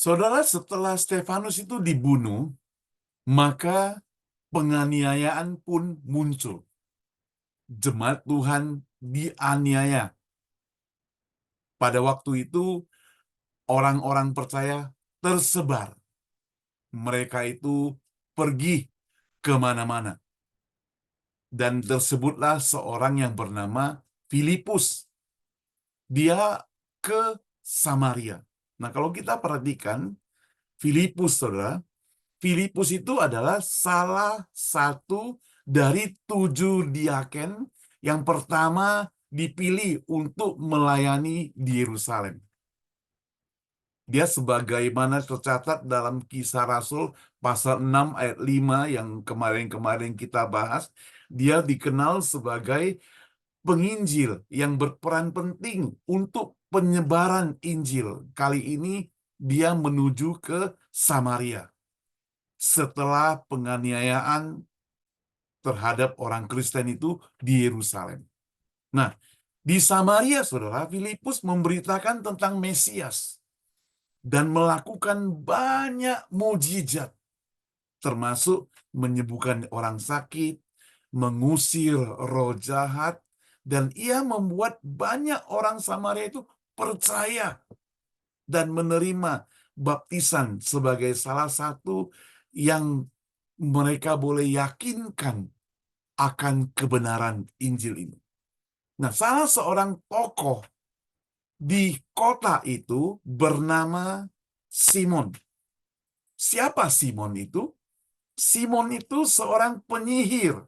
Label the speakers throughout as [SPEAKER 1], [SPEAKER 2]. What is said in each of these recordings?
[SPEAKER 1] Saudara, setelah Stefanus itu dibunuh, maka penganiayaan pun muncul. Jemaat Tuhan dianiaya. Pada waktu itu, orang-orang percaya tersebar. Mereka itu pergi kemana-mana. Dan tersebutlah seorang yang bernama Filipus. Dia ke Samaria. Nah, kalau kita perhatikan Filipus, saudara, Filipus itu adalah salah satu dari 7 diaken yang pertama dipilih untuk melayani di Yerusalem. Dia sebagaimana tercatat dalam Kisah Rasul pasal 6 ayat 5 yang kemarin-kemarin kita bahas, dia dikenal sebagai penginjil yang berperan penting untuk penyebaran Injil. Kali ini dia menuju ke Samaria setelah penganiayaan terhadap orang Kristen itu di Yerusalem. Nah, di Samaria, saudara, Filipus memberitakan tentang Mesias dan melakukan banyak mujizat, termasuk menyembuhkan orang sakit, mengusir roh jahat, dan ia membuat banyak orang Samaria itu percaya dan menerima baptisan sebagai salah satu yang mereka boleh yakinkan akan kebenaran Injil ini. Nah, salah seorang tokoh di kota itu bernama Simon. Siapa Simon itu? Simon itu seorang penyihir.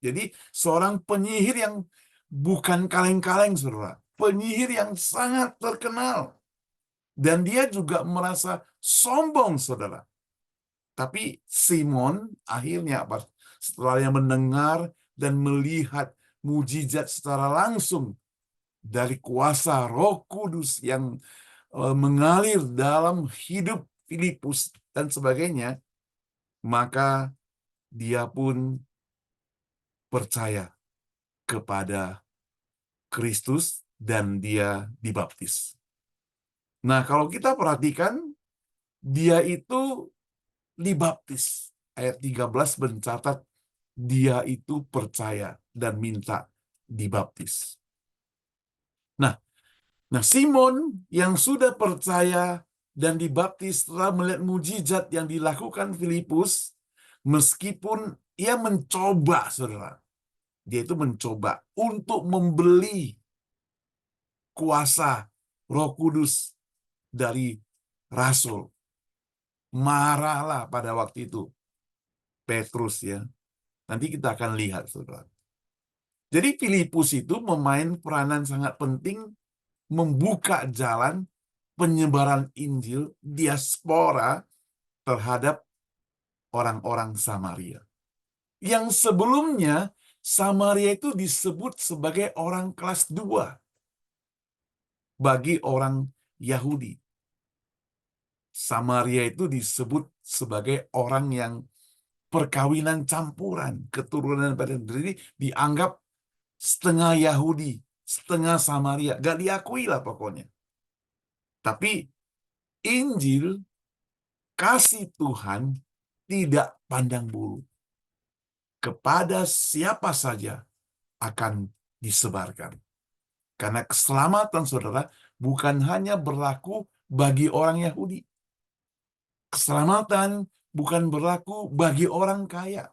[SPEAKER 1] Jadi, seorang penyihir yang bukan kaleng-kaleng, saudara. Penyihir yang sangat terkenal. Dan dia juga merasa sombong, saudara. Tapi Simon akhirnya apa? Setelah dia mendengar dan melihat mujizat secara langsung dari kuasa Roh Kudus yang mengalir dalam hidup Filipus dan sebagainya, maka dia pun percaya kepada Kristus dan dia dibaptis. Nah, kalau kita perhatikan, dia itu dibaptis. Ayat 13 mencatat dia itu percaya dan minta dibaptis. Nah, Simon yang sudah percaya dan dibaptis setelah melihat mujizat yang dilakukan Filipus, meskipun ia mencoba, saudara, dia itu mencoba untuk membeli kuasa Roh Kudus dari Rasul. Marahlah pada waktu itu Petrus, ya. Nanti kita akan lihat, saudara. Jadi Filipus itu memain peranan sangat penting membuka jalan penyebaran Injil diaspora terhadap orang-orang Samaria. Yang sebelumnya Samaria itu disebut sebagai orang kelas 2 bagi orang Yahudi. Samaria itu disebut sebagai orang yang perkawinan campuran, keturunan pada diri dianggap setengah Yahudi, setengah Samaria. Gak diakui lah pokoknya. Tapi Injil, kasih Tuhan tidak pandang bulu. Kepada siapa saja akan disebarkan. Karena keselamatan, saudara, bukan hanya berlaku bagi orang Yahudi. Keselamatan bukan berlaku bagi orang kaya.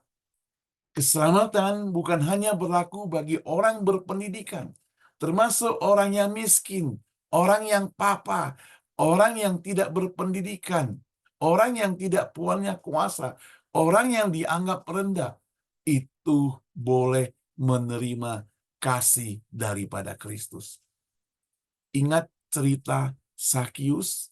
[SPEAKER 1] Keselamatan bukan hanya berlaku bagi orang berpendidikan, termasuk orang yang miskin, orang yang papa, orang yang tidak berpendidikan, orang yang tidak punya kuasa, orang yang dianggap rendah. Itu boleh menerima kasih daripada Kristus. Ingat cerita Sakius,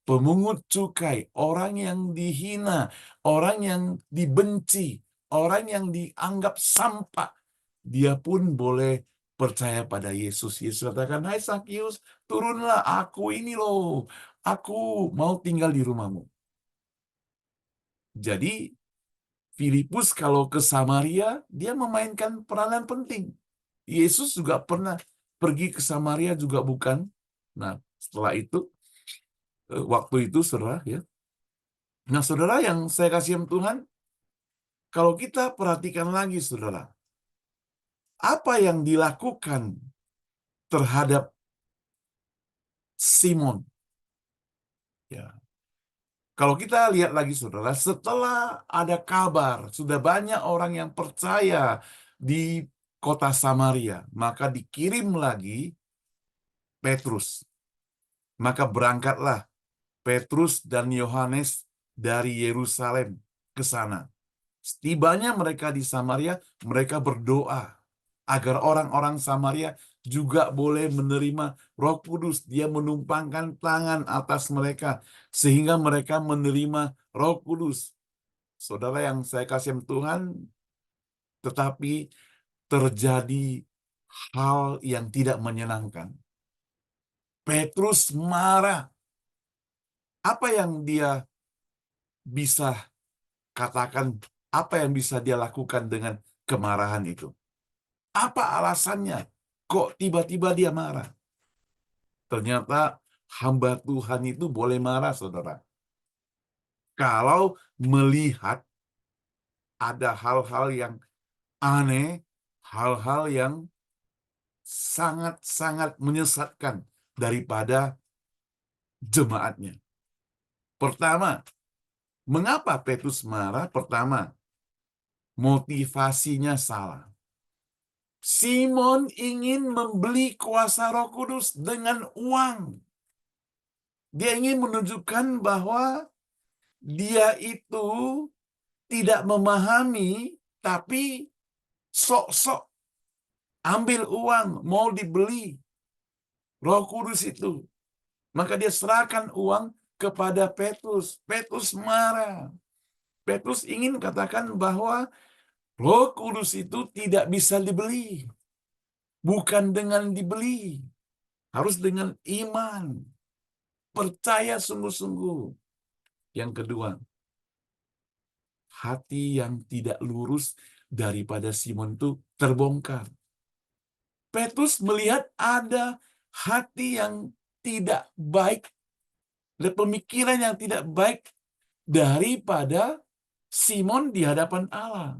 [SPEAKER 1] pemungut cukai, orang yang dihina, orang yang dibenci, orang yang dianggap sampah. Dia pun boleh percaya pada Yesus. Yesus katakan, "Hai Sakius, turunlah, aku ini loh. Aku mau tinggal di rumahmu." Jadi, Filipus kalau ke Samaria, dia memainkan peranan penting. Yesus juga pernah pergi ke Samaria juga bukan? Nah, setelah itu waktu itu, saudara, ya. Nah, saudara yang saya kasihi Tuhan, kalau kita perhatikan lagi, saudara, apa yang dilakukan terhadap Simon? Ya, kalau kita lihat lagi, saudara, setelah ada kabar, sudah banyak orang yang percaya di kota Samaria, maka dikirim lagi Petrus. Maka berangkatlah Petrus dan Yohanes dari Yerusalem ke sana. Setibanya mereka di Samaria, mereka berdoa agar orang-orang Samaria juga boleh menerima Roh Kudus. Dia menumpangkan tangan atas mereka sehingga mereka menerima Roh Kudus. Saudara yang saya kasih Tuhan, tetapi terjadi hal yang tidak menyenangkan. Petrus marah. Apa yang dia bisa katakan, apa yang bisa dia lakukan dengan kemarahan itu? Apa alasannya? Kok tiba-tiba dia marah? Ternyata hamba Tuhan itu boleh marah, saudara. Kalau melihat ada hal-hal yang aneh, hal-hal yang sangat-sangat menyesatkan daripada jemaatnya. Pertama, mengapa Petrus marah? Pertama, motivasinya salah. Simon ingin membeli kuasa Roh Kudus dengan uang. Dia ingin menunjukkan bahwa dia itu tidak memahami, tapi sok-sok ambil uang, mau dibeli Roh Kudus itu. Maka dia serahkan uang kepada Petrus. Petrus marah. Petrus ingin katakan bahwa Roh Kudus itu tidak bisa dibeli. Bukan dengan dibeli. Harus dengan iman. Percaya sungguh-sungguh. Yang kedua, hati yang tidak lurus daripada Simon itu terbongkar. Petrus melihat ada hati yang tidak baik, ada pemikiran yang tidak baik daripada Simon di hadapan Allah.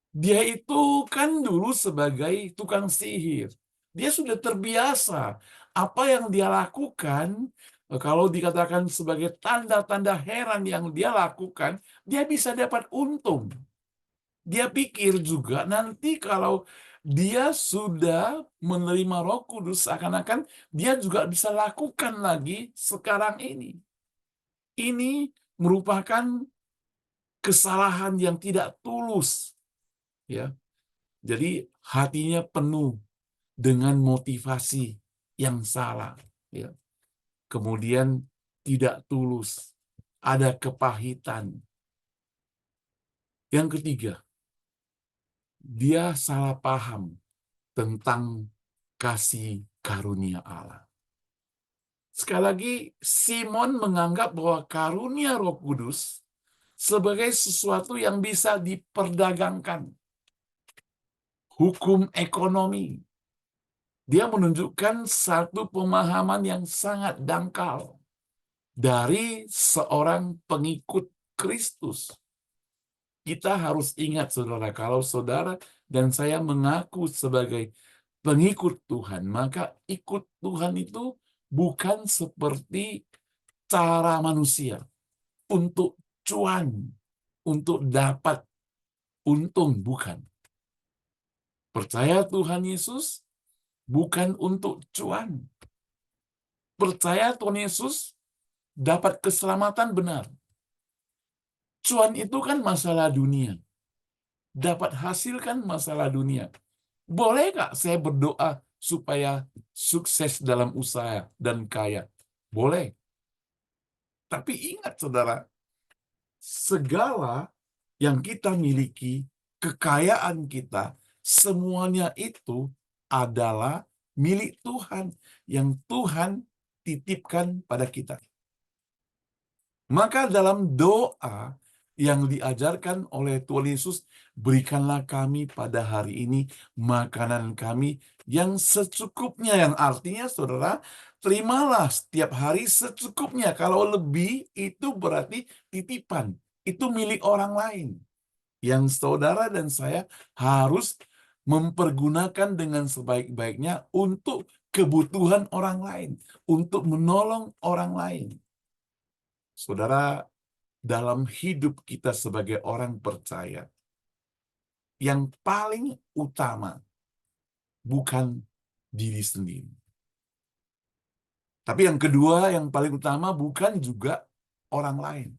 [SPEAKER 1] Dia itu kan dulu sebagai tukang sihir. Dia sudah terbiasa. Apa yang dia lakukan, kalau dikatakan sebagai tanda-tanda heran yang dia lakukan, dia bisa dapat untung. Dia pikir juga nanti kalau dia sudah menerima Roh Kudus, seakan-akan dia juga bisa lakukan lagi sekarang ini. Ini merupakan kesalahan yang tidak tulus, ya. Jadi hatinya penuh dengan motivasi yang salah, ya. Kemudian tidak tulus, ada kepahitan. Yang ketiga, dia salah paham tentang kasih karunia Allah. Sekali lagi, Simon menganggap bahwa karunia Roh Kudus sebagai sesuatu yang bisa diperdagangkan. Hukum ekonomi. Dia menunjukkan satu pemahaman yang sangat dangkal dari seorang pengikut Kristus. Kita harus ingat, saudara, kalau saudara dan saya mengaku sebagai pengikut Tuhan, maka ikut Tuhan itu bukan seperti cara manusia untuk cuan, untuk dapat untung, bukan. Percaya Tuhan Yesus bukan untuk cuan. Percaya Tuhan Yesus dapat keselamatan, benar. Cuan itu kan masalah dunia. Dapat hasil kan masalah dunia. Boleh nggak saya berdoa supaya sukses dalam usaha dan kaya? Boleh. Tapi ingat, saudara, segala yang kita miliki, kekayaan kita, semuanya itu adalah milik Tuhan yang Tuhan titipkan pada kita. Maka dalam doa yang diajarkan oleh Tuhan Yesus, berikanlah kami pada hari ini makanan kami yang secukupnya, yang artinya saudara, terimalah setiap hari secukupnya. Kalau lebih, itu berarti titipan, itu milik orang lain, yang saudara dan saya harus mempergunakan dengan sebaik-baiknya untuk kebutuhan orang lain, untuk menolong orang lain. Saudara, dalam hidup kita sebagai orang percaya, yang paling utama bukan diri sendiri. Tapi yang kedua, yang paling utama bukan juga orang lain.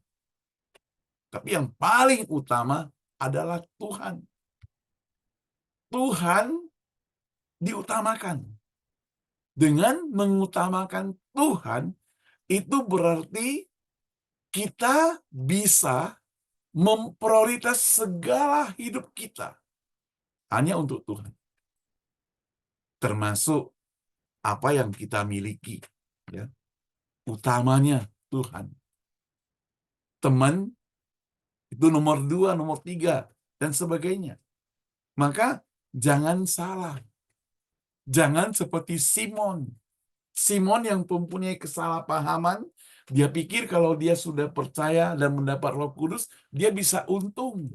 [SPEAKER 1] Tapi yang paling utama adalah Tuhan. Tuhan diutamakan. Dengan mengutamakan Tuhan, itu berarti kita bisa memprioritas segala hidup kita hanya untuk Tuhan. Termasuk apa yang kita miliki. Ya. Utamanya Tuhan. Teman itu nomor 2, nomor 3, dan sebagainya. Maka jangan salah. Jangan seperti Simon. Simon yang mempunyai kesalahpahaman, dia pikir kalau dia sudah percaya dan mendapat Roh Kudus, dia bisa untung.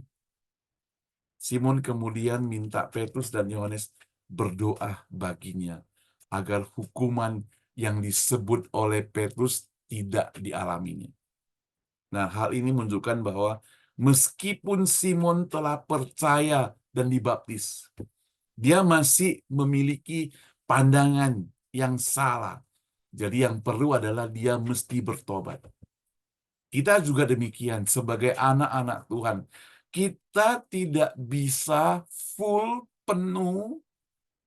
[SPEAKER 1] Simon kemudian minta Petrus dan Yohanes berdoa baginya agar hukuman yang disebut oleh Petrus tidak dialaminya. Nah, hal ini menunjukkan bahwa meskipun Simon telah percaya dan dibaptis, dia masih memiliki pandangan yang salah. Jadi yang perlu adalah dia mesti bertobat. Kita juga demikian sebagai anak-anak Tuhan. Kita tidak bisa full, penuh,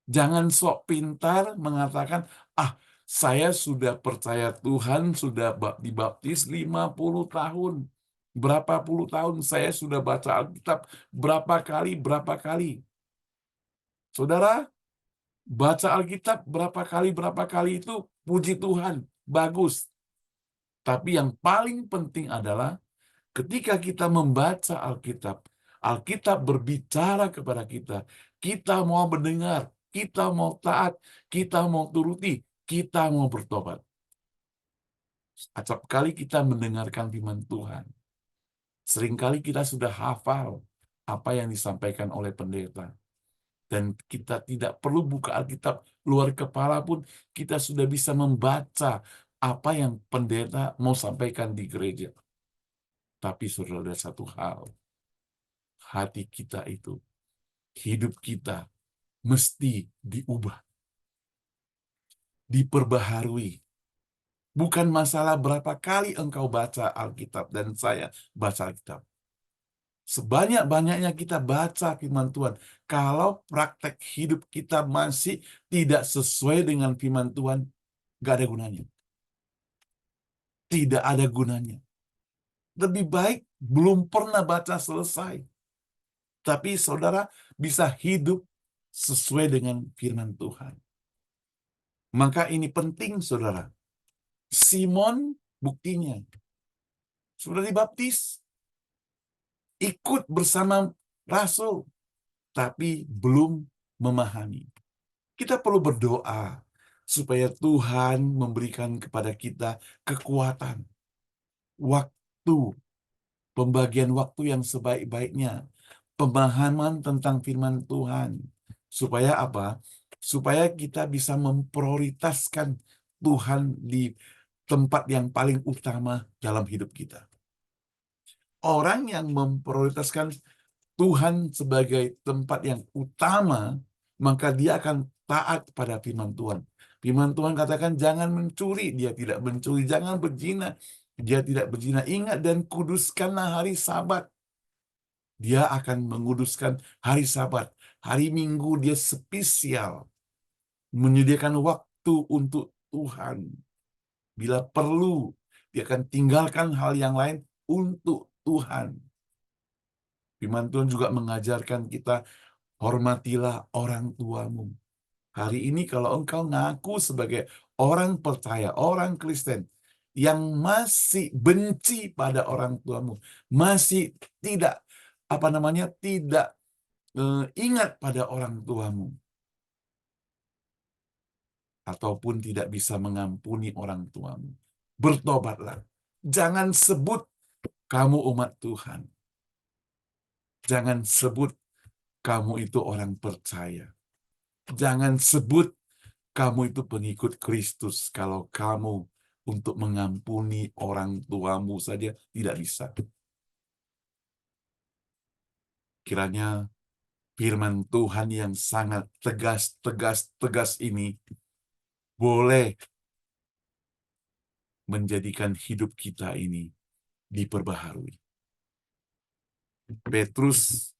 [SPEAKER 1] jangan sok pintar mengatakan, saya sudah percaya Tuhan, sudah dibaptis 50 tahun. Berapa puluh tahun saya sudah baca Alkitab, berapa kali. Saudara, baca Alkitab berapa kali itu puji Tuhan, bagus. Tapi yang paling penting adalah ketika kita membaca Alkitab, Alkitab berbicara kepada kita. Kita mau mendengar, kita mau taat, kita mau turuti, kita mau bertobat. Acap kali kita mendengarkan firman Tuhan. Seringkali kita sudah hafal apa yang disampaikan oleh pendeta. Dan kita tidak perlu buka Alkitab luar kepala pun, kita sudah bisa membaca apa yang pendeta mau sampaikan di gereja. Tapi saudara, ada satu hal. Hati kita itu, hidup kita mesti diubah, diperbaharui. Bukan masalah berapa kali engkau baca Alkitab dan saya baca Alkitab. Sebanyak-banyaknya kita baca firman Tuhan. Kalau praktek hidup kita masih tidak sesuai dengan firman Tuhan, nggak ada gunanya. Tidak ada gunanya. Lebih baik belum pernah baca selesai. Tapi saudara bisa hidup sesuai dengan firman Tuhan. Maka ini penting, saudara. Simon buktinya sudah dibaptis, ikut bersama rasul, tapi belum memahami. Kita perlu berdoa supaya Tuhan memberikan kepada kita kekuatan, waktu, pembagian waktu yang sebaik-baiknya, pemahaman tentang firman Tuhan. Supaya apa? Supaya kita bisa memprioritaskan Tuhan di tempat yang paling utama dalam hidup kita. Orang yang memprioritaskan Tuhan sebagai tempat yang utama, maka dia akan taat pada firman Tuhan. Firman Tuhan katakan jangan mencuri, dia tidak mencuri. Jangan berzina, dia tidak berzina. Ingat dan kuduskanlah hari Sabat. Dia akan menguduskan hari Sabat. Hari Minggu dia spesial. Menyediakan waktu untuk Tuhan. Bila perlu, dia akan tinggalkan hal yang lain untuk Tuhan. Firman Tuhan juga mengajarkan kita, hormatilah orang tuamu. Hari ini kalau engkau ngaku sebagai orang percaya, orang Kristen, yang masih benci pada orang tuamu, masih tidak tidak ingat pada orang tuamu, ataupun tidak bisa mengampuni orang tuamu, bertobatlah. Jangan sebut kamu umat Tuhan. Jangan sebut kamu itu orang percaya. Jangan sebut kamu itu pengikut Kristus kalau kamu untuk mengampuni orang tuamu saja tidak bisa. Kiranya firman Tuhan yang sangat tegas ini boleh menjadikan hidup kita ini diperbaharui. Petrus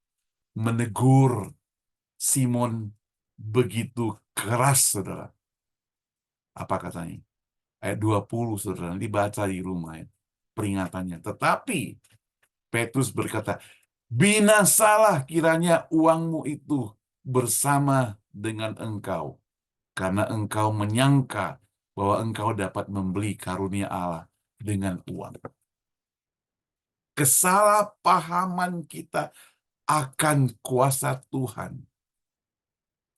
[SPEAKER 1] menegur Simon begitu keras, saudara. Apa katanya? Ayat 20, saudara. Nanti baca di rumah ya, peringatannya. Tetapi Petrus berkata, binasalah kiranya uangmu itu bersama dengan engkau, karena engkau menyangka bahwa engkau dapat membeli karunia Allah dengan uang. Kesalahpahaman kita akan kuasa Tuhan.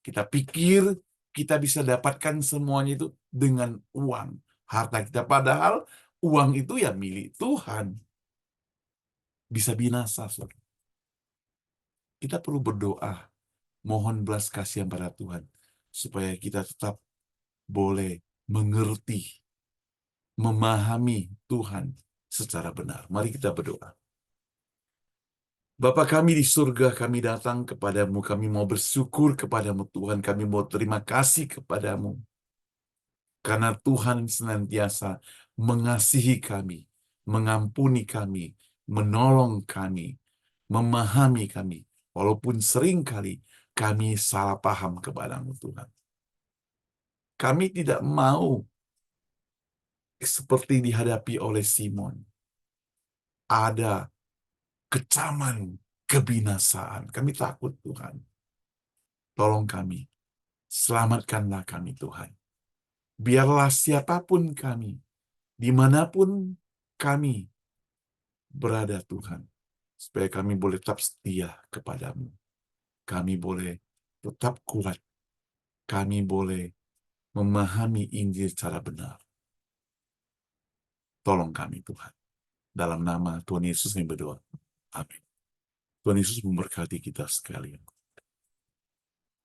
[SPEAKER 1] Kita pikir kita bisa dapatkan semuanya itu dengan uang. Harta kita, padahal uang itu ya milik Tuhan. Bisa binasa, saudara. Kita perlu berdoa, mohon belas kasihan pada Tuhan, supaya kita tetap boleh mengerti, memahami Tuhan secara benar. Mari kita berdoa. Bapa kami di surga, kami datang kepadamu, kami mau bersyukur kepadamu Tuhan, kami mau terima kasih kepadamu. Karena Tuhan senantiasa mengasihi kami, mengampuni kami, menolong kami, memahami kami. Walaupun seringkali kami salah paham kepadamu Tuhan. Kami tidak mau seperti dihadapi oleh Simon. Ada kecaman, kebinasaan. Kami takut Tuhan. Tolong kami, selamatkanlah kami Tuhan. Biarlah siapapun kami, dimanapun kami berada Tuhan, supaya kami boleh tetap setia kepadamu. Kami boleh tetap kuat. Kami boleh memahami Injil secara benar. Tolong kami Tuhan. Dalam nama Tuhan Yesus kami berdoa. Amin. Tuhan Yesus memberkati kita sekalian.